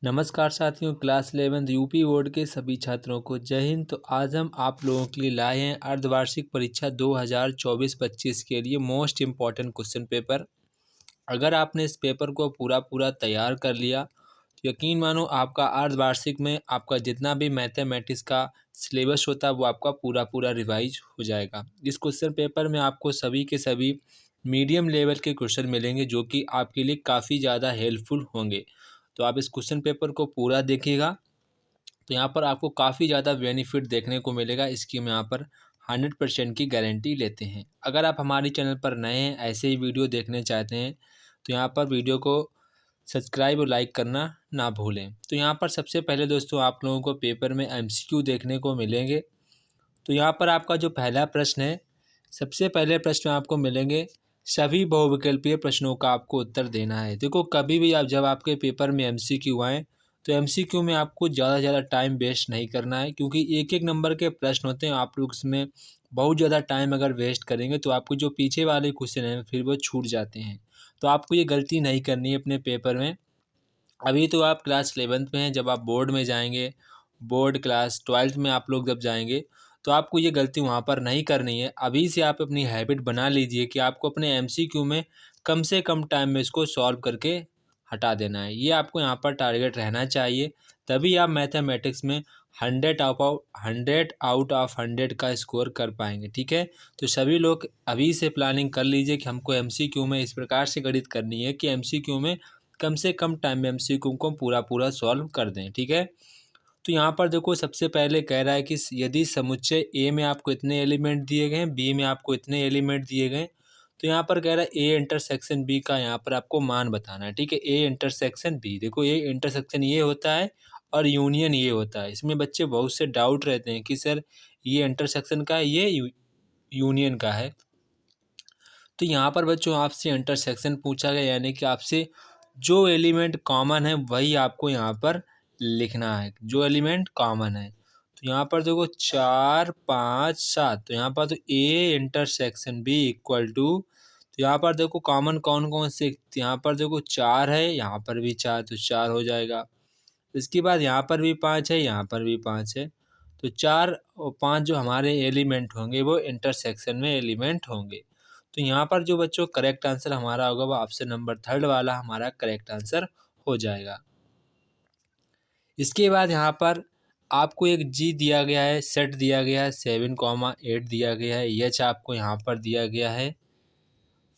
नमस्कार साथियों, class 11 UP board के सभी छात्रों को जय हिंद। तो आज हम आप लोगों के लिए लाए हैं अर्धवार्षिक परीक्षा 2024-25 के लिए मोस्ट इम्पॉर्टेंट क्वेश्चन पेपर। अगर आपने इस पेपर को पूरा तैयार कर लिया तो यकीन मानो आपका अर्धवार्षिक में आपका जितना भी मैथमेटिक्स का सिलेबस होता है वो आपका पूरा रिवाइज हो जाएगा। इस क्वेश्चन पेपर में आपको सभी के सभी मीडियम लेवल के क्वेश्चन मिलेंगे जो कि आपके लिए काफ़ी ज़्यादा हेल्पफुल होंगे। तो आप इस क्वेश्चन पेपर को पूरा देखिएगा तो यहाँ पर आपको काफ़ी ज़्यादा बेनिफिट देखने को मिलेगा। इसकी हम यहाँ पर 100% की गारंटी लेते हैं। अगर आप हमारे चैनल पर नए हैं, ऐसे ही वीडियो देखने चाहते हैं तो यहाँ पर वीडियो को सब्सक्राइब और लाइक करना ना भूलें। तो यहाँ पर सबसे पहले दोस्तों आप लोगों को पेपर में MCQ देखने को मिलेंगे। तो यहाँ पर आपका जो पहला प्रश्न है, सबसे पहले प्रश्न में आपको मिलेंगे सभी बहुविकल्पीय प्रश्नों का आपको उत्तर देना है। देखो, कभी भी आप जब आपके पेपर में MCQ आए तो MCQ में आपको ज़्यादा टाइम वेस्ट नहीं करना है, क्योंकि एक एक नंबर के प्रश्न होते हैं। आप लोग इसमें बहुत ज़्यादा टाइम अगर वेस्ट करेंगे तो आपको जो पीछे वाले क्वेश्चन हैं फिर वो छूट जाते हैं। तो आपको ये गलती नहीं करनी है अपने पेपर में। अभी तो आप क्लास 11th में हैं, जब आप बोर्ड में जाएंगे, बोर्ड क्लास 12th में आप लोग जब जाएंगे तो आपको ये गलती वहाँ पर नहीं करनी है। अभी से आप अपनी हैबिट बना लीजिए कि आपको अपने MCQ में कम से कम टाइम में इसको सॉल्व करके हटा देना है। ये आपको यहाँ पर टारगेट रहना चाहिए, तभी आप मैथमेटिक्स में 100 आउट ऑफ 100 का स्कोर कर पाएंगे। ठीक है, तो सभी लोग अभी से प्लानिंग कर लीजिए कि हमको MCQ में इस प्रकार से गणित करनी है कि MCQ में कम से कम टाइम में MCQ को पूरा सॉल्व कर दें। ठीक है, तो यहाँ पर देखो सबसे पहले कह रहा है कि यदि समुच्चय ए में आपको इतने एलिमेंट दिए गए हैं, बी में आपको इतने एलिमेंट दिए गए, तो यहाँ पर कह रहा है ए इंटरसेक्शन बी का यहाँ पर आपको मान बताना है। ठीक है, ए इंटरसेक्शन बी। देखो, ए इंटरसेक्शन ये होता है और यूनियन ये होता है। इसमें बच्चे बहुत से डाउट रहते हैं कि सर ये इंटरसेक्शन का है, ये यूनियन का है। तो यहाँ पर बच्चों आपसे इंटरसेक्शन पूछा गया, यानी कि आपसे जो एलिमेंट कॉमन है वही आपको यहाँ पर लिखना है, जो एलिमेंट कॉमन है। तो यहाँ पर देखो 4 5 7, तो यहाँ पर तो A intersection B equal to, तो यहाँ पर देखो कॉमन कौन कौन से, यहाँ पर देखो 4 है, यहाँ पर भी 4, तो 4 हो जाएगा। इसके बाद यहाँ पर भी 5 है, यहाँ पर भी 5 है, तो 4 और 5 जो हमारे एलिमेंट होंगे वो इंटरसेक्शन में एलिमेंट होंगे। तो यहाँ पर जो बच्चों करेक्ट आंसर हमारा होगा वो ऑप्शन नंबर 3 वाला हमारा करेक्ट आंसर हो जाएगा। इसके बाद यहाँ पर आपको एक जी दिया गया है, सेट दिया गया है, 7, 8 दिया गया है, एच आपको यहाँ पर दिया गया है,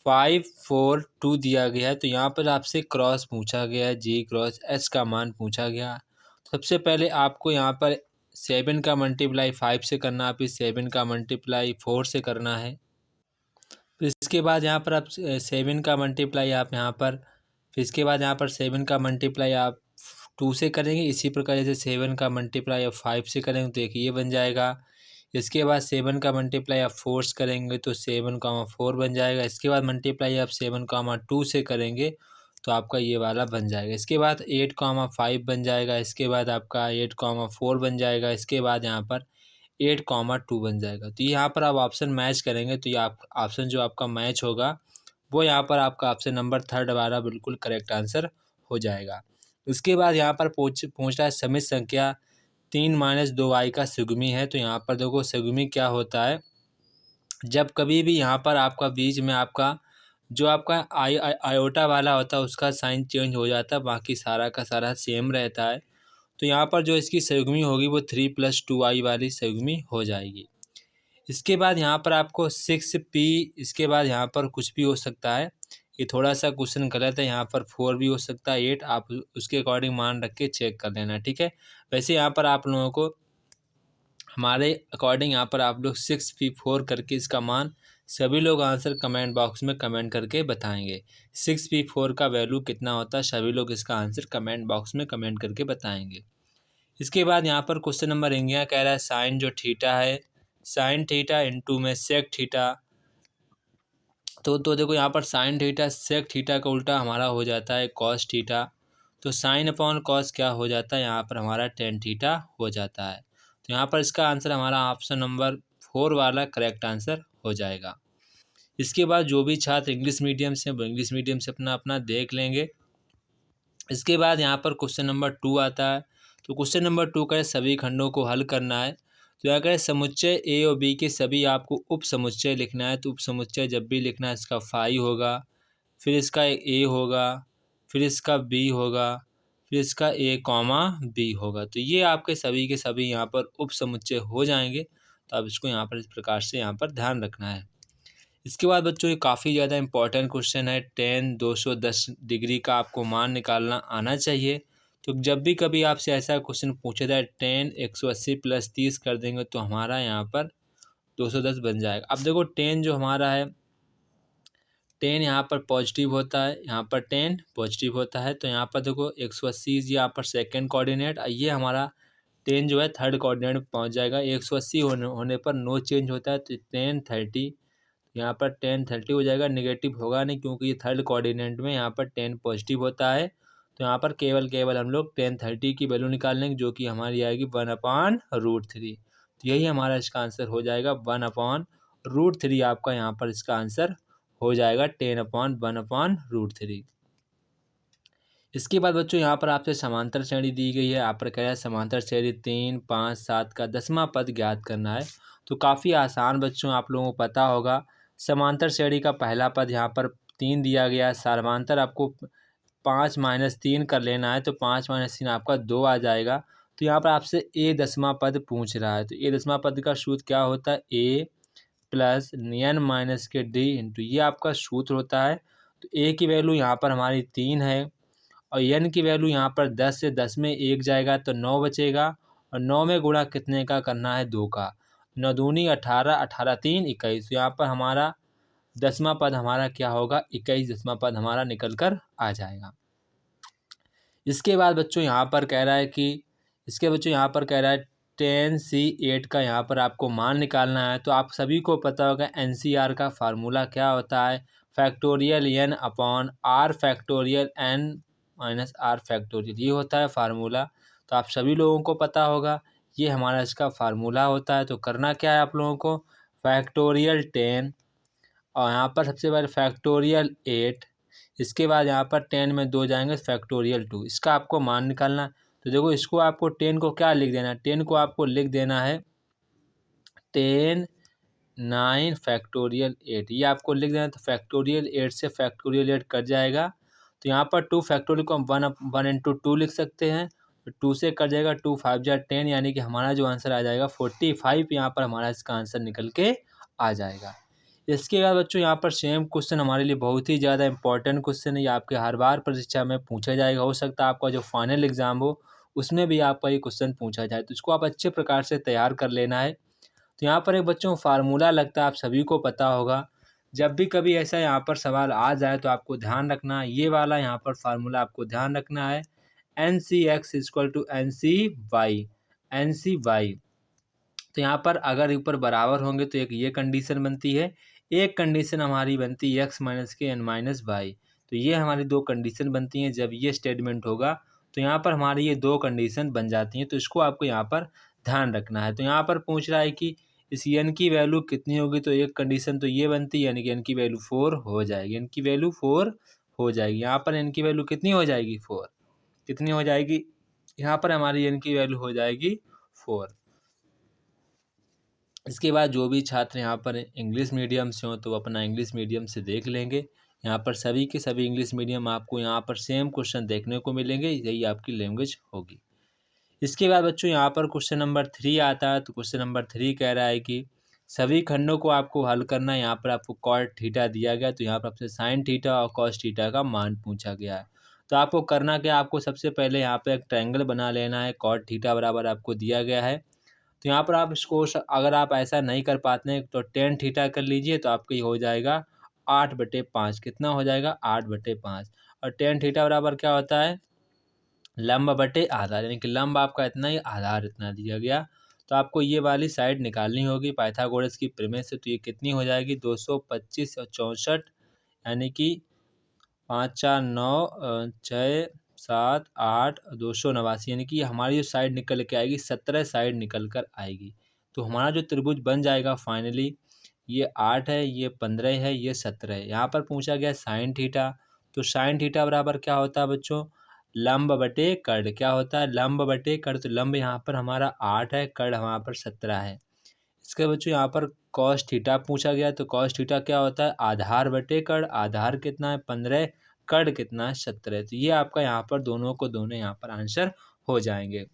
5 4 2 दिया गया है। तो यहाँ पर आपसे क्रॉस पूछा गया है, जी क्रॉस एच का मान पूछा गया। सबसे पहले आपको यहाँ पर 7 का मल्टीप्लाई 5 से करना है, फिर 7 का मल्टीप्लाई 4 से करना है। फिर इसके बाद यहाँ पर आप 7 का मल्टीप्लाई आप यहाँ पर, फिर इसके बाद यहाँ पर 7 का मल्टीप्लाई आप 2 से करेंगे। इसी प्रकार जैसे 7 का मल्टीप्लाई आप 5 से करेंगे तो एक ये बन जाएगा। इसके बाद 7 का मल्टीप्लाई आप 4 से करेंगे तो 7, 4 बन जाएगा। इसके बाद मल्टीप्लाई आप 7, 2 से करेंगे तो आपका ये वाला बन जाएगा। इसके बाद 8, 5 बन जाएगा। इसके बाद आपका 8, 4 बन जाएगा। इसके बाद यहाँ पर 8, 2 बन जाएगा। तो यहाँ पर आप ऑप्शन मैच करेंगे तो ये आप ऑप्शन जो आपका मैच होगा वो यहाँ पर आपका ऑप्शन नंबर 3 वाला बिल्कुल करेक्ट आंसर हो जाएगा। उसके बाद यहाँ पर पूछ रहा है समित संख्या 3-2i का सिगुमी है। तो यहाँ पर देखो सिगुमी क्या होता है, जब कभी भी यहाँ पर आपका बीच में आपका जो आपका आयोटा वाला होता है उसका साइन चेंज हो जाता है, बाकी सारा का सारा सेम रहता है। तो यहाँ पर जो इसकी संयुग्मी होगी वो 3+2i वाली संयुग्मी हो जाएगी। इसके बाद यहाँ पर आपको 6p, इसके बाद यहाँ पर कुछ भी हो सकता है, ये थोड़ा सा क्वेश्चन गलत है, यहाँ पर 4 भी हो सकता है, 8, आप उसके अकॉर्डिंग मान रख के चेक कर लेना। ठीक है, वैसे यहाँ पर आप लोगों को हमारे अकॉर्डिंग यहाँ पर आप लोग 6p4 करके इसका मान सभी लोग आंसर कमेंट बॉक्स में कमेंट करके बताएंगे। 6p4 का वैल्यू कितना होता है, सभी लोग इसका आंसर कमेंट बॉक्स में कमेंट करके बताएंगे। इसके बाद यहाँ पर क्वेश्चन नंबर इंगिया कह रहा है साइन जो थीटा है, साइन थीटा इंटू में सेक थीटा। तो देखो यहाँ पर साइन थीटा सेक थीटा का उल्टा हमारा हो जाता है कॉस थीटा। तो साइन अपॉन कॉस क्या हो जाता है, यहाँ पर हमारा टेन थीटा हो जाता है। तो यहाँ पर इसका आंसर हमारा ऑप्शन नंबर 4 वाला करेक्ट आंसर हो जाएगा। इसके बाद जो भी छात्र इंग्लिश मीडियम से वो इंग्लिश मीडियम से अपना अपना देख लेंगे। इसके बाद यहाँ पर क्वेश्चन नंबर 2 आता है। तो क्वेश्चन नंबर 2 का सभी खंडों को हल करना है। तो यहाँ करें समुच्चय ए और बी के सभी आपको उप समुच्चय लिखना है। तो उप समुच्चय जब भी लिखना है इसका फाई होगा, फिर इसका ए होगा, फिर इसका बी होगा, फिर इसका ए कॉमा बी होगा। तो ये आपके सभी के सभी यहाँ पर उप समुच्चय हो जाएंगे। तो अब इसको यहाँ पर इस प्रकार से यहाँ पर ध्यान रखना है। इसके बाद बच्चों ये काफ़ी ज़्यादा इंपॉर्टेंट क्वेश्चन है। टेन 210 डिग्री का आपको मान निकालना आना चाहिए। तो जब भी कभी आपसे ऐसा क्वेश्चन पूछा जाए टेन 180 + 30 कर देंगे तो हमारा यहाँ पर 210 बन जाएगा। अब देखो टेन जो हमारा है, टेन यहाँ पर पॉजिटिव होता है, यहाँ पर टेन पॉजिटिव होता है। तो यहाँ पर देखो 180 यहाँ पर सेकेंड कोऑर्डिनेट, ये हमारा टेन जो है थर्ड कोऑर्डिनेट में पहुँच जाएगा। 180 होने पर नो चेंज होता है। तो टेन 30 यहाँ पर टेन 30 हो जाएगा, नेगेटिव होगा नहीं क्योंकि ये थर्ड कोऑर्डिनेट में यहाँ पर टेन पॉजिटिव होता है। तो यहाँ पर केवल हम लोग टेन 30 की वैल्यू निकाल लेंगे जो कि हमारी आएगी 1/√3। तो यही हमारा इसका आंसर हो जाएगा 1/√3। आपका यहाँ पर इसका आंसर हो जाएगा 10/1/√3। इसके बाद बच्चों यहाँ पर आपसे समांतर श्रेणी दी गई है। आप पर कह रहा है समांतर श्रेणी 3, 5, 7 का 10वां पद ज्ञात करना है। तो काफ़ी आसान बच्चों, आप लोगों को पता होगा। समांतर श्रेणी का पहला पद यहाँ पर 3 दिया गया है। समांतर आपको 5 - 3 कर लेना है। तो 5 - 3 आपका 2 आ जाएगा। तो यहाँ पर आपसे ए 10वां पद पूछ रहा है। तो ए 10वां पद का सूत्र क्या होता है? ए प्लस n - के डी इंटू ये आपका सूत्र होता है। तो ए की वैल्यू यहाँ पर हमारी 3 है और n की वैल्यू यहाँ पर 10 से 10 में 1 जाएगा तो 9 बचेगा। और 9 में गुणा कितने का करना है? 2 का। 9 दूनी 18, 18 3 21। यहाँ पर हमारा 10वां पद हमारा क्या होगा? 21 10वां पद हमारा निकल कर आ जाएगा। इसके बाद बच्चों यहाँ पर कह रहा है कि इसके बच्चों यहाँ पर कह रहा है 10C8 का यहाँ पर आपको मान निकालना है। तो आप सभी को पता होगा NCR का फार्मूला क्या होता है? Factorial n/r factorial n - r factorial, ये होता है फार्मूला। तो आप सभी लोगों को पता होगा ये हमारा इसका फार्मूला होता है। तो करना क्या है आप लोगों को? फैक्टोरियल 10 और यहाँ पर सबसे पहले फैक्टोरियल 8, इसके बाद यहाँ पर 10 में 2 जाएंगे फैक्टोरियल 2, इसका आपको मान निकालना। तो देखो इसको आपको 10 को क्या लिख देना है? 10 को आपको लिख देना है 10 9 फैक्टोरियल 8, ये आपको लिख देना। तो फैक्टोरियल 8 से फैक्टोरियल 8 कट जाएगा। तो यहाँ पर 2 फैक्टोरियल को हम 1 × 2 लिख सकते हैं। तो 2 से कट जाएगा, 2 5 जा 10, यानी कि हमारा जो आंसर आ जाएगा 45। यहाँ पर हमारा इसका आंसर निकल के आ जाएगा। इसके बाद बच्चों यहाँ पर सेम क्वेश्चन हमारे लिए बहुत ही ज़्यादा इंपॉर्टेंट क्वेश्चन है। ये आपके हर बार परीक्षा में पूछा जाएगा। हो सकता है आपका जो फाइनल एग्ज़ाम हो उसमें भी आपका ये क्वेश्चन पूछा जाए। तो इसको आप अच्छे प्रकार से तैयार कर लेना है। तो यहाँ पर एक बच्चों फार्मूला लगता है, आप सभी को पता होगा। जब भी कभी ऐसा यहाँ पर सवाल आ जाए तो आपको ध्यान रखना है, ये वाला यहाँ पर फार्मूला आपको ध्यान रखना है। NCX = NCY, NCY। तो यहाँ पर अगर ऊपर बराबर होंगे तो एक ये कंडीशन बनती है, एक कंडीशन हमारी बनती है x - के n - y। तो ये हमारी दो कंडीशन बनती हैं। जब ये स्टेटमेंट होगा तो यहाँ पर हमारी ये दो कंडीशन बन जाती हैं। तो इसको आपको यहाँ पर ध्यान रखना है। तो यहाँ पर पूछ रहा है कि इस n की वैल्यू कितनी होगी? तो एक कंडीशन तो ये बनती है, यानी कि n की वैल्यू 4 हो जाएगी। n की वैल्यू 4 हो जाएगी। यहाँ पर n की वैल्यू कितनी हो जाएगी? 4। कितनी हो जाएगी? यहाँ पर हमारी n की वैल्यू हो जाएगी 4। इसके बाद जो भी छात्र यहाँ पर इंग्लिश मीडियम से हों तो वो अपना इंग्लिश मीडियम से देख लेंगे। यहाँ पर सभी के सभी इंग्लिश मीडियम आपको यहाँ पर सेम क्वेश्चन देखने को मिलेंगे, यही आपकी लैंग्वेज होगी। इसके बाद बच्चों यहाँ पर क्वेश्चन नंबर 3 आता है। तो क्वेश्चन नंबर 3 कह रहा है कि सभी खंडों को आपको हल करना है। यहाँ पर आपको कॉट थीटा दिया गया, तो यहाँ पर आपसे साइन थीटा और कॉस थीटा का मान पूछा गया है। तो आपको करना क्या? आपको सबसे पहले यहाँ पर एक ट्रायंगल बना लेना है। कॉट थीटा बराबर आपको दिया गया है। तो यहाँ पर आप इसको अगर आप ऐसा नहीं कर पाते हैं तो टेन थीटा कर लीजिए। तो आपको ये हो जाएगा 8/5। कितना हो जाएगा? 8/5। और टेन थीटा बराबर क्या होता है? लंब बटे आधार, यानी कि लंब आपका इतना ही, आधार इतना दिया गया। तो आपको ये वाली साइड निकालनी होगी पाइथागोरस की प्रमेय से। तो ये कितनी हो जाएगी? 225 और 64, यानी कि 5 4 9 6 7 8 289, यानी कि हमारी जो साइड निकल के आएगी 17 साइड निकल कर आएगी। तो हमारा जो त्रिभुज बन जाएगा फाइनली, ये 8 है, ये 15 है, ये 17 है। यहाँ पर पूछा गया साइन थीटा। तो साइन थीटा बराबर क्या होता है बच्चों? लंब बटे कर्ण क्या होता है, लंब बटे कर्ण। तो लंब यहाँ पर हमारा 8 है, कर्ण हमारा पर 17 है। इसके बच्चों यहाँ पर कॉस थीटा पूछा गया, तो कॉस थीटा क्या होता है, आधार बटे कर्ण। आधार कितना है 15, कर्ण कितना है 17। तो ये आपका यहाँ पर दोनों को दोनों यहाँ पर आंसर हो जाएंगे।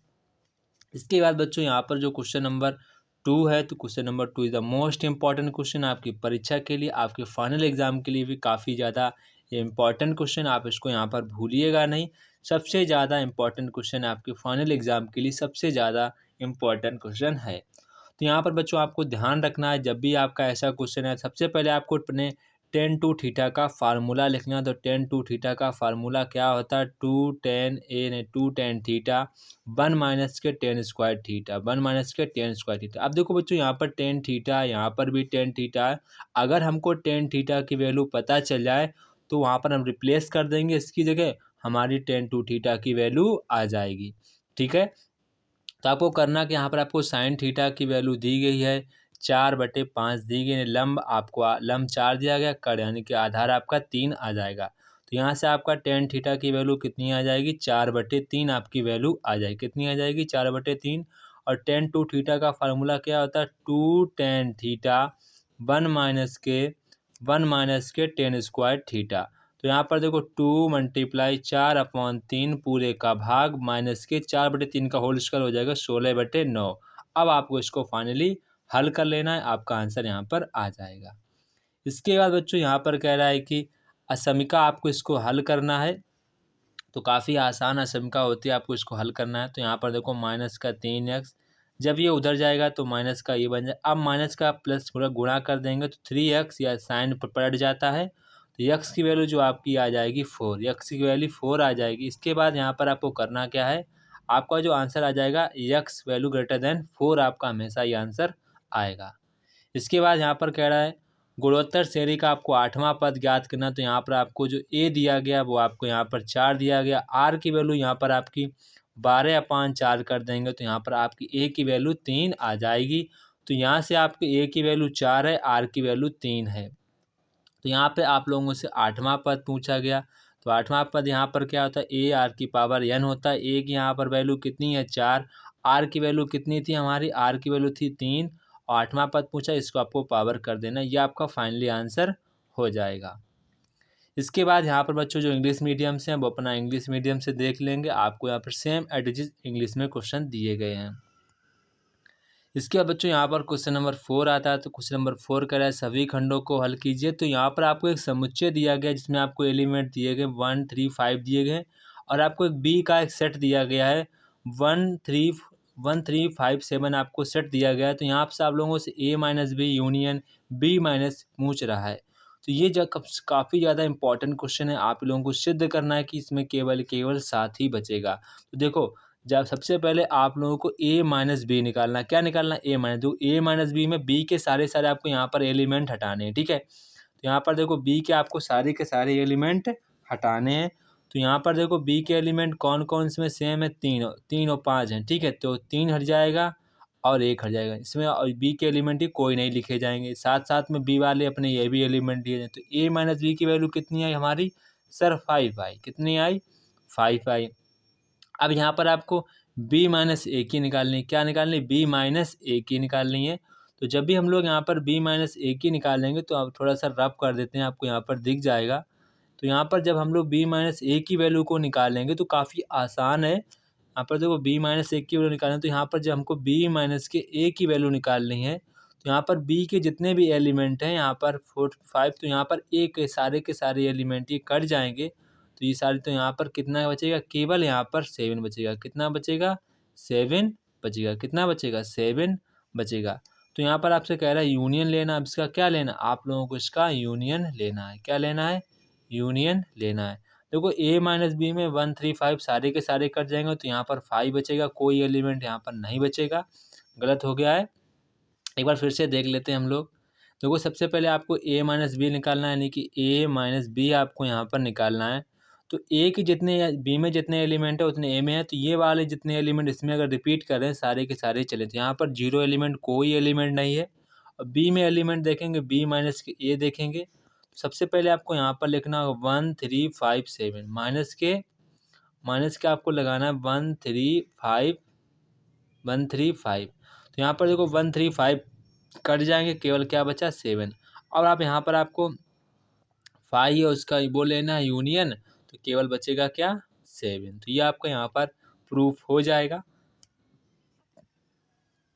इसके बाद बच्चों यहाँ पर जो क्वेश्चन नंबर 2 है, तो question number 2 is the most important question आपकी परीक्षा के लिए, आपके फाइनल एग्जाम के लिए भी काफ़ी ज़्यादा इंपॉर्टेंट क्वेश्चन। आप इसको यहाँ पर भूलिएगा नहीं, सबसे ज़्यादा इंपॉर्टेंट क्वेश्चन आपके फाइनल एग्जाम के लिए सबसे ज़्यादा इंपॉर्टेंट क्वेश्चन है। तो यहाँ पर बच्चों आपको ध्यान रखना है, जब भी आपका ऐसा क्वेश्चन है, सबसे पहले आपको अपने टेन टू थीटा का फार्मूला लिखना। तो टेन टू थीटा का फार्मूला क्या होता है, टू टेन थीटा 1 माइनस के टेन स्क्वायर थीटा, 1 माइनस के टेन स्क्वायर थीटा। अब देखो बच्चों यहाँ पर टेन थीटा, यहाँ पर भी टेन थीटा है। अगर हमको टेन थीटा की वैल्यू पता चल जाए तो वहाँ पर हम रिप्लेस कर देंगे, इसकी जगह हमारी टेन टू थीटा की वैल्यू आ जाएगी। ठीक है, तो आपको करना कि यहाँ पर आपको साइन थीटा की वैल्यू दी गई है 4/5 दी गई है। लंब आपको लंब 4 दिया गया, कर्ण यानी कि आधार आपका 3 आ जाएगा। तो यहाँ से आपका टेन थीटा की वैल्यू कितनी आ जाएगी, 4/3 आपकी वैल्यू आ जाएगी। कितनी आ जाएगी, 4/3। और टेन टू थीटा का फार्मूला क्या होता है, टू टेन थीटा 1 माइनस के टेन स्क्वायर थीटा। तो यहाँ पर देखो 2 × 4/3 पूरे का भाग माइनस के 4/3 का होल स्क्वायर हो जाएगा 16/9। अब आपको इसको फाइनली हल कर लेना है, आपका आंसर यहाँ पर आ जाएगा। इसके बाद बच्चों यहाँ पर कह रहा है कि असमिका आपको इसको हल करना है। तो काफ़ी आसान असमिका होती है, आपको इसको हल करना है। तो यहाँ पर देखो माइनस का 3x, जब ये उधर जाएगा तो माइनस का ये बन जाए। अब माइनस का प्लस पूरा गुणा कर देंगे तो 3x या साइन पलट जाता है। तो x की वैल्यू जो आपकी आ जाएगी 4, x की वैल्यू 4 आ जाएगी। इसके बाद यहाँ पर आपको करना क्या है, आपका जो आंसर आ जाएगा x वैल्यू ग्रेटर देन 4, आपका हमेशा ये आंसर आएगा। इसके बाद यहाँ पर कह रहा है गुणोत्तर श्रेणी का आपको 8वां पद ज्ञात करना। तो यहाँ पर आपको जो ए दिया गया वो आपको यहाँ पर 4 दिया गया। आर की वैल्यू यहाँ पर आपकी 12/4 कर देंगे, तो यहाँ पर आपकी ए की वैल्यू 3 आ जाएगी। तो यहाँ से आपकी ए की वैल्यू 4 है, आर की वैल्यू 3 है। तो यहाँ पे आप लोगों से 8वां पद पूछा गया। तो 8वां पद यहाँ पर क्या होता है, ए आर की पावर n होता है। ए की यहाँ पर वैल्यू कितनी है 4, आर की वैल्यू कितनी थी हमारी, आर की वैल्यू थी 3, और 8वां पद पूछा, इसको आपको पावर कर देना, ये आपका फाइनली आंसर हो जाएगा। इसके बाद यहाँ पर बच्चों जो इंग्लिश मीडियम से हैं वो अपना इंग्लिश मीडियम से देख लेंगे। आपको यहाँ पर सेम एडिजिज इंग्लिश में क्वेश्चन दिए गए हैं। इसके बाद बच्चों यहाँ पर क्वेश्चन नंबर 4 आता है। तो क्वेश्चन नंबर 4 कह रहा है सभी खंडों को हल कीजिए। तो यहाँ पर आपको एक समुच्चय दिया गया जिसमें आपको एलिमेंट दिए गए 1 3 5 दिए गए, और आपको एक बी का एक सेट दिया गया है 1 3 5 7 आपको सेट दिया गया है। तो यहाँ से आप लोगों से A minus B union B minus पूछ रहा है। तो ये काफ़ी ज़्यादा इंपॉर्टेंट क्वेश्चन है, आप लोगों को सिद्ध करना है कि इसमें केवल 7 ही बचेगा। तो देखो, जब सबसे पहले आप लोगों को ए माइनस बी निकालना है। क्या निकालना है, ए माइनस। तो ए माइनस बी में बी के सारे आपको यहाँ पर एलिमेंट हटाने हैं। ठीक है, तो यहाँ पर देखो बी के आपको सारे के सारे एलिमेंट हटाने हैं। तो यहाँ पर देखो बी के एलिमेंट कौन कौन से में सेम है, 3 और 5 हैं। ठीक है, तो 3 हट जाएगा और 1 हट जाएगा इसमें, और बी के एलिमेंट ही कोई नहीं लिखे जाएंगे। साथ साथ में बी वाले अपने ये भी एलिमेंट दिए जाए। तो ए माइनस बी की वैल्यू कितनी आई हमारी सर, 5 आई। कितनी आई, 5 आई। अब यहाँ पर आपको बी माइनस ए की निकालनी है। क्या निकालनी है, बी माइनस ए की निकालनी है। तो जब भी हम लोग यहाँ पर बी माइनस ए की निकालेंगे तो आप थोड़ा सा रफ कर देते हैं, आपको यहाँ पर दिख जाएगा। तो यहाँ पर जब हम लोग बी माइनस ए की वैल्यू को निकालेंगे तो काफ़ी आसान है। यहाँ पर देखो बी माइनस ए की वैल्यू निकालें, तो यहाँ पर जब हमको बी माइनस के ए की वैल्यू निकालनी है, तो यहाँ पर बी के जितने भी एलिमेंट हैं यहाँ पर 4 5, तो यहाँ पर ए के सारे एलिमेंट ये कट जाएंगे। तो ये सारे, तो यहाँ पर कितना बचेगा, केवल यहाँ पर 7 बचेगा। कितना बचेगा, 7 बचेगा। कितना बचेगा, 7 बचेगा। तो यहाँ पर आपसे कह रहा है यूनियन लेना। अब इसका क्या लेना, आप लोगों को इसका यूनियन लेना है। क्या लेना है, यूनियन लेना है। देखो ए माइनस बी में 1 3 5 सारे के सारे कट जाएंगे, तो यहाँ पर 5 बचेगा, कोई एलिमेंट यहाँ पर नहीं बचेगा। गलत हो गया है, एक बार फिर से देख लेते हैं हम लोग। देखो सबसे पहले आपको ए माइनस बी निकालना है, यानी कि ए माइनस बी आपको यहाँ पर निकालना है। तो ए के जितने बी में जितने एलिमेंट है उतने ए में है, तो ये वाले जितने एलिमेंट इसमें अगर रिपीट करें सारे के सारे चले, तो यहाँ पर 0 एलिमेंट, कोई एलिमेंट नहीं है। और बी में एलिमेंट देखेंगे, बी माइनस के ए देखेंगे। सबसे पहले आपको यहाँ पर लिखना होगा 1 3 5 7 माइनस के माइनस के आपको लगाना है 135। तो यहाँ पर देखो 135 कट जाएंगे, केवल क्या बचा 7। और आप यहाँ पर आपको 5 है उसका वो लेना है यूनियन, तो केवल बचेगा क्या 7। तो ये आपका यहाँ पर प्रूफ हो जाएगा।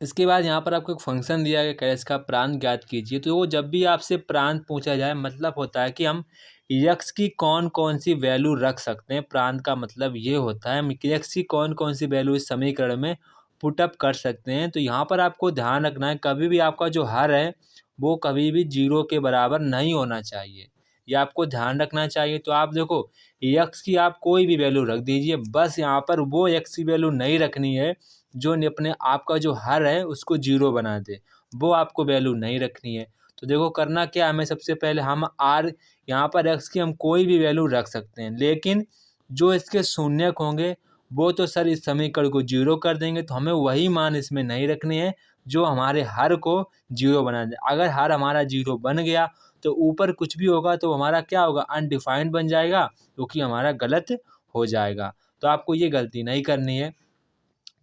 इसके बाद यहाँ पर आपको एक फंक्शन दिया गया, कह इसका प्रांत ज्ञात कीजिए। तो वो जब भी आपसे प्रांत पूछा जाए, मतलब होता है कि हम यक्स की कौन कौन सी वैल्यू रख सकते हैं। प्रांत का मतलब ये होता है हम यक्स की कौन कौन सी वैल्यू इस समीकरण में पुटअप कर सकते हैं। तो यहाँ पर आपको ध्यान रखना है, कभी भी आपका जो हर है वो कभी भी 0 के बराबर नहीं होना चाहिए, ये आपको ध्यान रखना चाहिए। तो आप देखो यक्स की आप कोई भी वैल्यू रख दीजिए, बस यहाँ पर वो यक्स की वैल्यू नहीं रखनी है जो अपने आपका जो हर है उसको 0 बना दे, वो आपको वैल्यू नहीं रखनी है। तो देखो करना क्या, हमें सबसे पहले हम आर यहाँ पर एक्स की हम कोई भी वैल्यू रख सकते हैं, लेकिन जो इसके शून्यक होंगे वो तो सर इस समीकरण को 0 कर देंगे। तो हमें वही मान इसमें नहीं रखने हैं जो हमारे हर को 0 बना दे। अगर हर हमारा 0 बन गया तो ऊपर कुछ भी होगा तो हमारा क्या होगा, अनडिफाइंड बन जाएगा, जो कि हमारा गलत हो जाएगा। तो आपको ये गलती नहीं करनी है।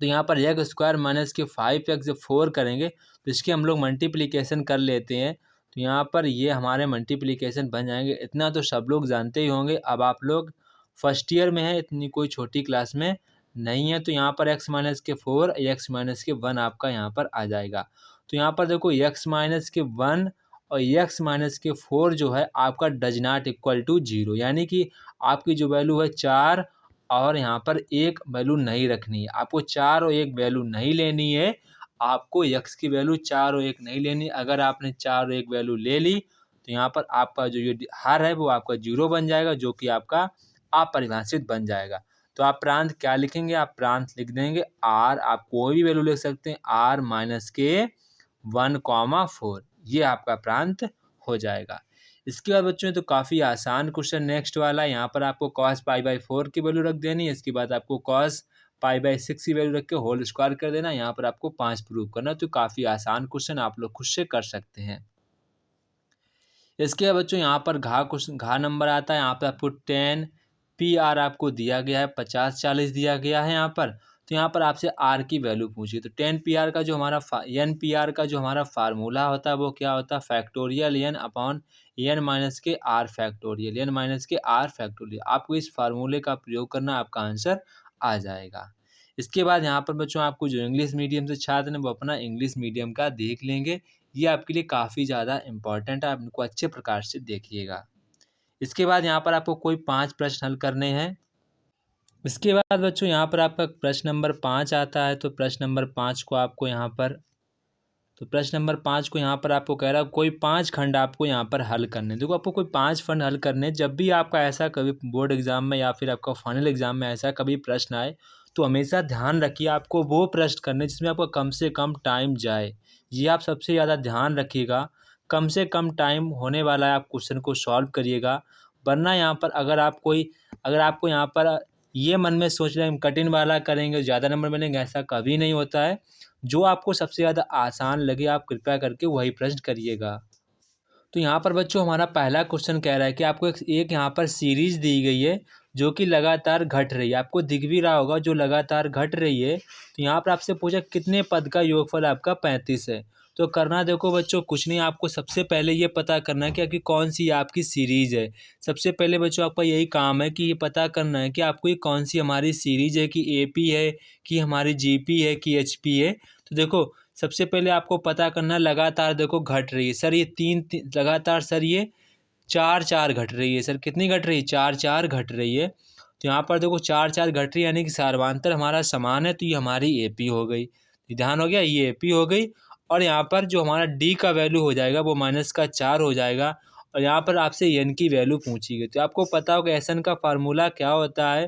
तो यहाँ पर एक्स स्क्वायर माइनस के 5x जब 4 करेंगे तो इसकी हम लोग मल्टीप्लिकेशन कर लेते हैं। तो यहाँ पर ये हमारे मल्टीप्लिकेशन बन जाएंगे। इतना तो सब लोग जानते ही होंगे। अब आप लोग फर्स्ट ईयर में है, इतनी कोई छोटी क्लास में नहीं है। तो यहाँ पर x माइनस के 4 x माइनस के 1 आपका यहाँ पर आ जाएगा। तो यहाँ पर देखो x माइनस के 1 और x माइनस के 4 जो है आपका डज नॉट इक्वल टू 0, यानी कि आपकी जो वैल्यू है 4 और यहाँ पर एक वैल्यू नहीं रखनी है। आपको 4 और 1 वैल्यू नहीं लेनी है। आपको x की वैल्यू 4 और 1 नहीं लेनी। अगर आपने 4 और 1 वैल्यू ले ली तो यहाँ पर आपका जो ये हर है वो आपका 0 बन जाएगा, जो कि आपका अपरिभाषित बन जाएगा। तो आप प्रांत क्या लिखेंगे, आप प्रांत लिख देंगे r, आप कोई भी वैल्यू लिख सकते हैं, r माइनस के 1,4, ये आपका प्रांत हो जाएगा। इसके बाद बच्चों तो काफ़ी आसान क्वेश्चन नेक्स्ट वाला है। यहाँ पर आपको cos π/4 की वैल्यू रख देनी है। इसके बाद आपको cos π/6 की वैल्यू रख के होल स्क्वायर कर देना। यहाँ पर आपको 5 प्रूव करना। तो काफ़ी आसान क्वेश्चन, आप लोग खुद से कर सकते हैं। इसके बाद बच्चों यहाँ पर घा नंबर आता है। यहाँ पर आपको 10 PR आपको दिया गया है, 50-40 दिया गया है यहाँ पर। तो यहाँ पर आपसे R की वैल्यू पूछिए। तो 10 PR का जो हमारा NPR का जो हमारा फार्मूला होता है वो क्या होता है, factorial n upon n minus के R फैक्टोरियल, n माइनस के R फैक्टोरियल। आपको इस फार्मूले का प्रयोग करना, आपका आंसर आ जाएगा। इसके बाद यहाँ पर बच्चों आपको जो इंग्लिश मीडियम से छात्र हैं वो अपना इंग्लिश मीडियम का देख लेंगे। ये आपके लिए काफ़ी ज़्यादा इम्पॉर्टेंट है, आप इनको अच्छे प्रकार से देखिएगा। इसके बाद यहाँ पर आपको कोई 5 प्रश्न हल करने हैं। इसके बाद बच्चों यहाँ पर आपका प्रश्न नंबर 5 आता है। तो प्रश्न नंबर 5 को आपको यहाँ पर आपको कह रहा है कोई 5 खंड आपको यहाँ पर हल करने। देखो आपको कोई 5 खंड हल करने। जब भी आपका ऐसा कभी बोर्ड एग्जाम में या फिर आपका फाइनल एग्जाम में ऐसा कभी प्रश्न आए तो हमेशा ध्यान रखिए आपको वो प्रश्न करने जिसमें आपका कम से कम टाइम जाए। ये आप सबसे ज़्यादा ध्यान रखिएगा, कम से कम टाइम होने वाला है, आप क्वेश्चन को सॉल्व करिएगा। वरना यहाँ पर अगर आपको यहाँ पर ये मन में सोच रहे हैं हम कठिन वाला करेंगे ज़्यादा नंबर मिलेंगे, ऐसा कभी नहीं होता है। जो आपको सबसे ज़्यादा आसान लगे आप कृपया करके वही प्रश्न करिएगा। तो यहाँ पर बच्चों हमारा पहला क्वेश्चन कह रहा है कि आपको एक यहाँ पर सीरीज दी गई है जो कि लगातार घट रही है। आपको दिख भी रहा होगा जो लगातार घट रही है। तो यहाँ पर आपसे पूछा कितने पद का योगफल आपका 35 है। तो करना देखो बच्चों कुछ नहीं, आपको सबसे पहले ये पता करना है कि आपकी कौन सी आपकी सीरीज है। सबसे पहले बच्चों आपका यही काम है कि ये पता करना है कि आपको ये कौन सी हमारी सीरीज है, कि AP है, कि हमारी GP है, कि HP है। तो देखो सबसे पहले आपको पता करना लगातार देखो घट रही है। सर ये तीन लगातार, सर ये 4-4 घट रही है। सर कितनी घट रही है, 4-4 घट रही है। तो यहाँ पर देखो 4-4 घट रही है यानी कि सार्वधातर हमारा समान है। तो ये हमारी AP हो गई, ध्यान हो गया, ये AP हो गई। और यहाँ पर जो हमारा D का वैल्यू हो जाएगा वो -4 हो जाएगा। और यहाँ पर आपसे n की वैल्यू पूछी गई। तो आपको पता होगा SN का फार्मूला क्या होता है,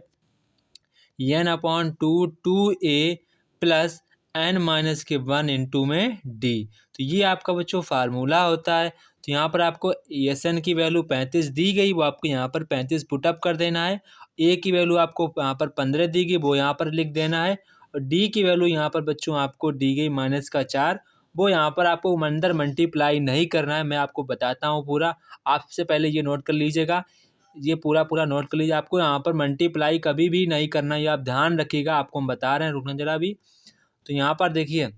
n/2 2a plus n minus के 1 इंटू में D। तो ये आपका बच्चों फार्मूला होता है। तो यहाँ पर आपको SN की वैल्यू 35 दी गई, वो आपको यहाँ पर 35 पुटअप कर देना है। A की वैल्यू आपको यहाँ पर 15 दी गई, वो यहाँ पर लिख देना है। और D की वैल्यू यहाँ पर बच्चों आपको दी गई -4, वो यहाँ पर आपको अंदर मल्टीप्लाई नहीं करना है। मैं आपको बताता हूँ पूरा, आपसे पहले ये नोट कर लीजिएगा। ये पूरा पूरा नोट कर लीजिए। आपको यहाँ पर मल्टीप्लाई कभी भी नहीं करना, ये आप ध्यान रखिएगा, आपको हम बता रहे हैं, रुकना जरा भी। तो यहाँ पर देखिए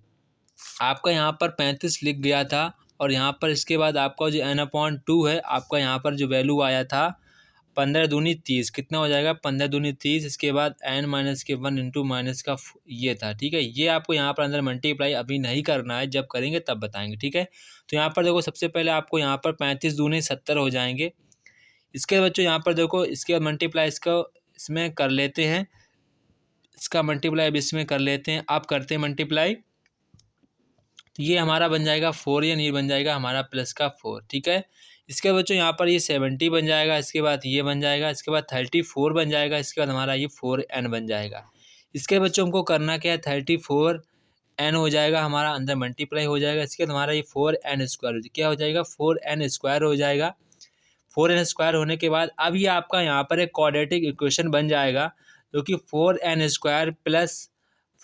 आपका यहाँ पर 35 लिख गया था, और यहाँ पर इसके बाद आपका जो n/2 है, आपका यहाँ पर जो वैल्यू आया था 15 दूनी 30, कितना हो जाएगा 15 दूनी 30। इसके बाद n-1 इंटू माइनस का ये था, ठीक है। ये आपको यहाँ पर अंदर मल्टीप्लाई अभी नहीं करना है, जब करेंगे तब बताएंगे, ठीक है। तो यहाँ पर देखो सबसे पहले आपको यहाँ पर 35 दूनी 70 हो जाएंगे। इसके बाद बच्चों यहाँ पर देखो इसके बाद मल्टीप्लाई इसका इसमें कर लेते हैं, इसका मल्टीप्लाई अब इसमें कर लेते हैं। आप करते हैं मल्टीप्लाई, तो ये हमारा बन जाएगा 4, ये बन जाएगा हमारा प्लस का 4, ठीक है। इसके बाद बच्चों यहाँ पर ये 70 बन जाएगा, इसके बाद ये बन जाएगा, इसके बाद 34 बन जाएगा, इसके बाद हमारा ये 4n बन जाएगा। इसके बच्चों हमको करना क्या है, 34n हो जाएगा हमारा, अंदर मल्टीप्लाई हो जाएगा। इसके बाद हमारा ये 4n² क्या हो जाएगा, 4n² हो जाएगा। 4n² होने के बाद अब ये आपका यहाँ पर एक क्वाड्रेटिक इक्वेशन बन जाएगा, जो कि 4n² प्लस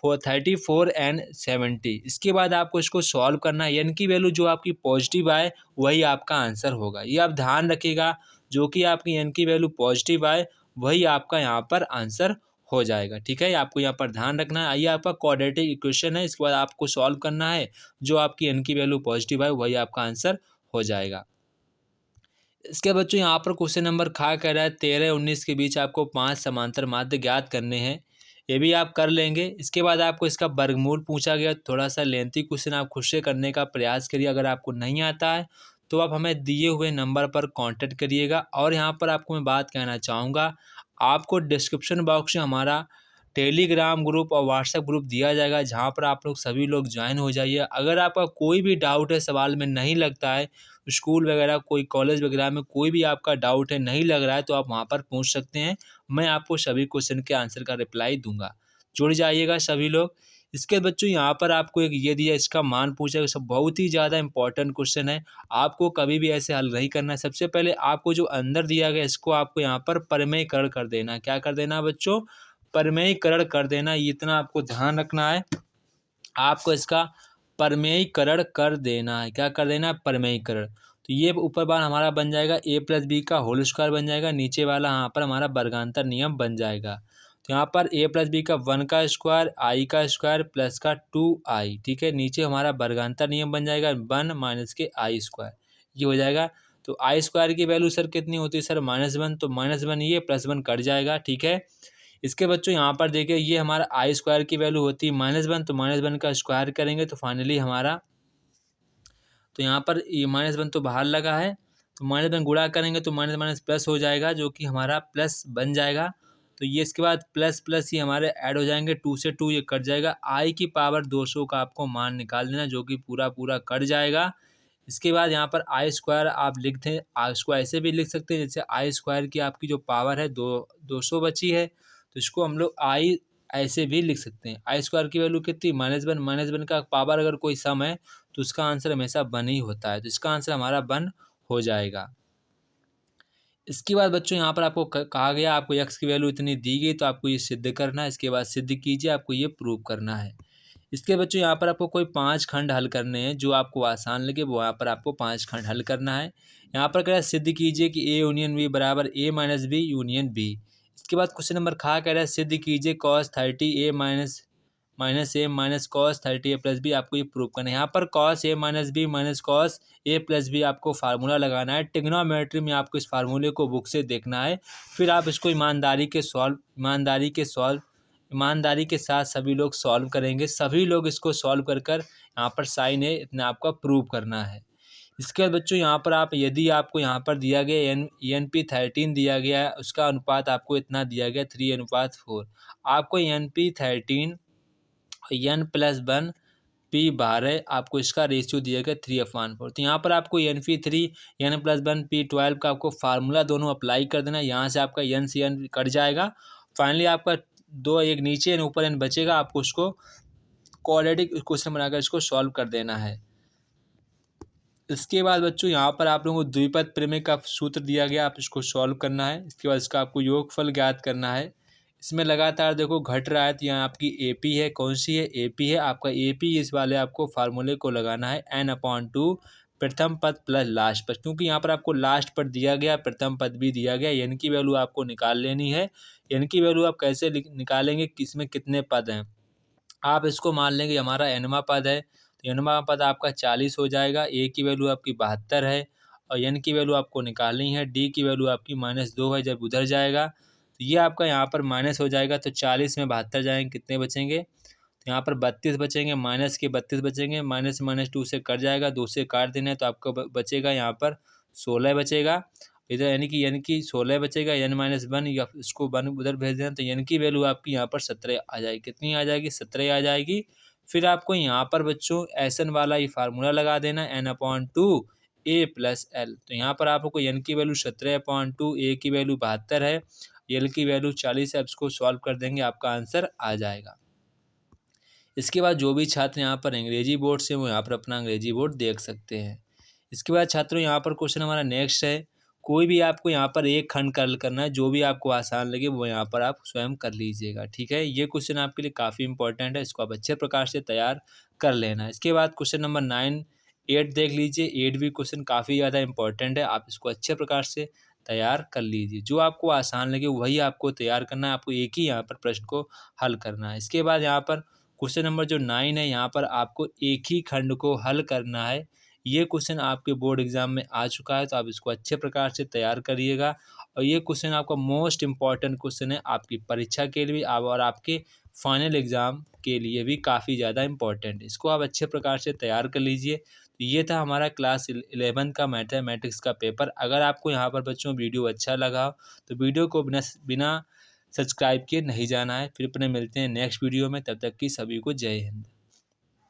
34n70। इसके बाद आपको इसको सॉल्व करना है, n की वैल्यू जो आपकी पॉजिटिव आए वही आपका आंसर होगा, ये आप ध्यान रखिएगा। जो कि आपकी n की वैल्यू पॉजिटिव आए वही आपका यहाँ पर आंसर हो जाएगा, ठीक है। आपको यहाँ पर ध्यान रखना है। ये आपका क्वाड्रेटिक इक्वेशन है, इसके बाद आपको सॉल्व करना है, जो आपकी n की वैल्यू पॉजिटिव आए वही आपका आंसर हो जाएगा। इसके बच्चों यहाँ पर क्वेश्चन नंबर कह रहा है 13-19 के बीच आपको 5 समांतर माध्य ज्ञात करने हैं, ये भी आप कर लेंगे। इसके बाद आपको इसका वर्गमूल पूछा गया, थोड़ा सा लेंथी क्वेश्चन, आप खुद से करने का प्रयास करिए। अगर आपको नहीं आता है तो आप हमें दिए हुए नंबर पर कांटेक्ट करिएगा। और यहाँ पर आपको मैं बात कहना चाहूँगा, आपको डिस्क्रिप्शन बॉक्स में हमारा टेलीग्राम ग्रुप और व्हाट्सएप ग्रुप दिया जाएगा, जहाँ पर आप लोग सभी लोग ज्वाइन हो जाइए। अगर आपका कोई भी डाउट है, सवाल में नहीं लगता है, स्कूल वगैरह कोई कॉलेज वगैरह में कोई भी आपका डाउट है, नहीं लग रहा है, तो आप वहाँ पर पूछ सकते हैं, मैं आपको सभी क्वेश्चन के आंसर का रिप्लाई दूंगा। जुड़ जाइएगा सभी लोग। इसके बच्चों यहाँ पर आपको एक ये दिया, इसका मान पूछा है, सब बहुत ही ज़्यादा इंपॉर्टेंट क्वेश्चन है, आपको कभी भी ऐसे हल नहीं करना है। सबसे पहले आपको जो अंदर दिया गया इसको आपको यहाँ पर परिमेयीकरण कर देना है। क्या कर देना है बच्चों, परिमेयीकरण कर देना, इतना आपको ध्यान रखना है। आपको इसका परिमेयीकरण कर देना है, क्या कर देना है, परिमेयीकरण। तो ये ऊपर बार हमारा बन जाएगा a+b का होल स्क्वायर बन जाएगा, नीचे वाला यहाँ पर हमारा वर्गांतर नियम बन जाएगा। तो यहाँ पर a+b का 1 का स्क्वायर, i का स्क्वायर प्लस का 2i, ठीक है। नीचे हमारा वर्गांतर नियम बन जाएगा 1 माइनस के i², ये हो जाएगा। तो i² की वैल्यू सर कितनी होती है सर, -1, तो -1 ये +1 कट जाएगा, ठीक है। इसके बच्चों यहाँ पर देखिए ये हमारा i² की वैल्यू होती है -1, तो -1 का स्क्वायर करेंगे तो फाइनली हमारा, तो यहाँ पर ये -1 तो बाहर लगा है, तो -1 गुणा करेंगे तो माइनस माइनस प्लस हो जाएगा, जो कि हमारा प्लस बन जाएगा। तो ये इसके बाद प्लस प्लस ये हमारे ऐड हो जाएंगे, 2 से 2 ये कट जाएगा, i की पावर 200 का आपको मान निकाल देना, जो कि पूरा पूरा कट जाएगा। इसके बाद यहाँ पर i² आप लिखते हैं, इसको ऐसे भी लिख सकते हैं, जैसे i² की आपकी जो पावर है 200 बची है, तो इसको हम लोग i ऐसे भी लिख सकते हैं। i² की वैल्यू कितनी, -1, -1 का पावर अगर कोई सम है तो उसका आंसर हमेशा 1 ही होता है, तो इसका आंसर हमारा 1 हो जाएगा। इसके बाद बच्चों यहाँ पर आपको कहा गया आपको x की वैल्यू इतनी दी गई, तो आपको ये सिद्ध करना है। इसके बाद सिद्ध कीजिए, आपको ये प्रूव करना है। इसके बच्चों यहाँ पर आपको कोई 5 खंड हल करने हैं, जो आपको आसान लगे वो यहाँ पर आपको 5 खंड हल करना है। यहाँ पर कह रहा है सिद्ध कीजिए कि a यूनियन b बराबर a minus b union b। इसके बाद क्वेश्चन नंबर कह रहा है सिद्ध कीजिए cos 30a minus a minus cos 30a plus B, आपको ये प्रूव करना है। यहाँ पर cos a minus B minus cos a plus B आपको फार्मूला लगाना है। टिग्नोमेट्री में आपको इस फार्मूले को बुक से देखना है, फिर आप इसको ईमानदारी के साथ सभी लोग सॉल्व करेंगे। सभी लोग इसको सॉल्व कर यहाँ पर साइन है इतना आपका प्रूव करना है। इसके बाद बच्चों यहाँ पर यदि आपको यहाँ पर दिया गया NP13 दिया गया है, उसका अनुपात आपको इतना दिया गया 3:4, आपको NP13 n+1 P12 आपको इसका रेशियो दिया गया 3/4। तो यहाँ पर आपको NP3 n+1 P12 का आपको फार्मूला दोनों अप्लाई कर देना। यहाँ से आपका n से n कट जाएगा, फाइनली आपका एक नीचे n ऊपर n बचेगा, आपको उसको क्वाड्रेटिक इक्वेशन बनाकर इसको सॉल्व कर देना है। इसके बाद बच्चों यहाँ पर आप लोगों को द्विपद प्रमेय का सूत्र दिया गया, आप इसको सॉल्व करना है। इसके बाद इसका आपको योगफल ज्ञात करना है। इसमें लगातार देखो घट रहा है, तो यहाँ आपकी AP है, कौन सी है, AP है आपका AP। इस वाले आपको फार्मूले को लगाना है n/2 प्रथम पद प्लस लास्ट पद, क्योंकि यहाँ पर आपको लास्ट पद दिया गया, प्रथम पद भी दिया गया, एन की वैल्यू आपको निकाल लेनी है। एन की वैल्यू आप कैसे निकालेंगे, किसमें कितने पद हैं। आप इसको मान लेंगे हमारा एनवा पद है, तो एनवा पद आपका 40 हो जाएगा। ए की वैल्यू आपकी 72 है और एन की वैल्यू आपको निकालनी है। डी की वैल्यू आपकी -2 है, जब उधर जाएगा तो ये आपका यहाँ पर माइनस हो जाएगा। तो 40 में 72 जाएंगे, कितने बचेंगे, तो यहाँ पर 32 बचेंगे, माइनस के 32 बचेंगे, -2 से कट जाएगा, 2 से काट देना है तो आपको बचेगा यहाँ पर 16 बचेगा इधर, यानी कि 16 बचेगा। n-1 या इसको 1 उधर भेज देना, तो n की वैल्यू आपकी यहाँ पर 17 आ जाएगी। कितनी आ जाएगी, 17 आ जाएगी। फिर आपको यहाँ पर बच्चों एसन वाला ये फार्मूला लगा देना, n/2 a + l। तो यहाँ पर आपको n की वैल्यू 17/2, a की वैल्यू 72 है, l की वैल्यू 40 है। इसको सॉल्व कर देंगे, आपका आंसर आ जाएगा। इसके बाद जो भी छात्र यहाँ पर अंग्रेजी बोर्ड से वो यहाँ पर अपना अंग्रेजी बोर्ड देख सकते हैं। इसके बाद छात्रों यहाँ पर क्वेश्चन हमारा नेक्स्ट है, कोई भी आपको यहाँ पर एक खंड कर करना है, जो भी आपको आसान लगे वो यहाँ पर आप स्वयं कर लीजिएगा, ठीक है। ये क्वेश्चन आपके लिए काफ़ी इंपॉर्टेंट है, इसको आप अच्छे प्रकार से तैयार कर लेना। इसके बाद क्वेश्चन नंबर 9, 8 देख लीजिए। 8 भी क्वेश्चन काफ़ी ज़्यादा इंपॉर्टेंट है, आप इसको अच्छे प्रकार से तैयार कर लीजिए। जो आपको आसान लगे वही आपको तैयार करना है, आपको एक ही यहाँ पर प्रश्न को हल करना है। इसके बाद यहाँ पर क्वेश्चन नंबर जो 9 है, यहाँ पर आपको एक ही खंड को हल करना है। ये क्वेश्चन आपके बोर्ड एग्जाम में आ चुका है, तो आप इसको अच्छे प्रकार से तैयार करिएगा। और ये क्वेश्चन आपका मोस्ट इम्पॉर्टेंट क्वेश्चन है आपकी परीक्षा के लिए और आपके फाइनल एग्ज़ाम के लिए भी काफ़ी ज़्यादा इम्पॉर्टेंट है। इसको आप अच्छे प्रकार से तैयार कर लीजिए। तो ये था हमारा क्लास 11 का मैथमेटिक्स का पेपर। अगर आपको यहाँ पर बच्चों वीडियो अच्छा लगा हो तो वीडियो को बिना सब्सक्राइब किए नहीं जाना है। फिर अपने मिलते हैं नेक्स्ट वीडियो में, तब तक की सभी को जय हिंद।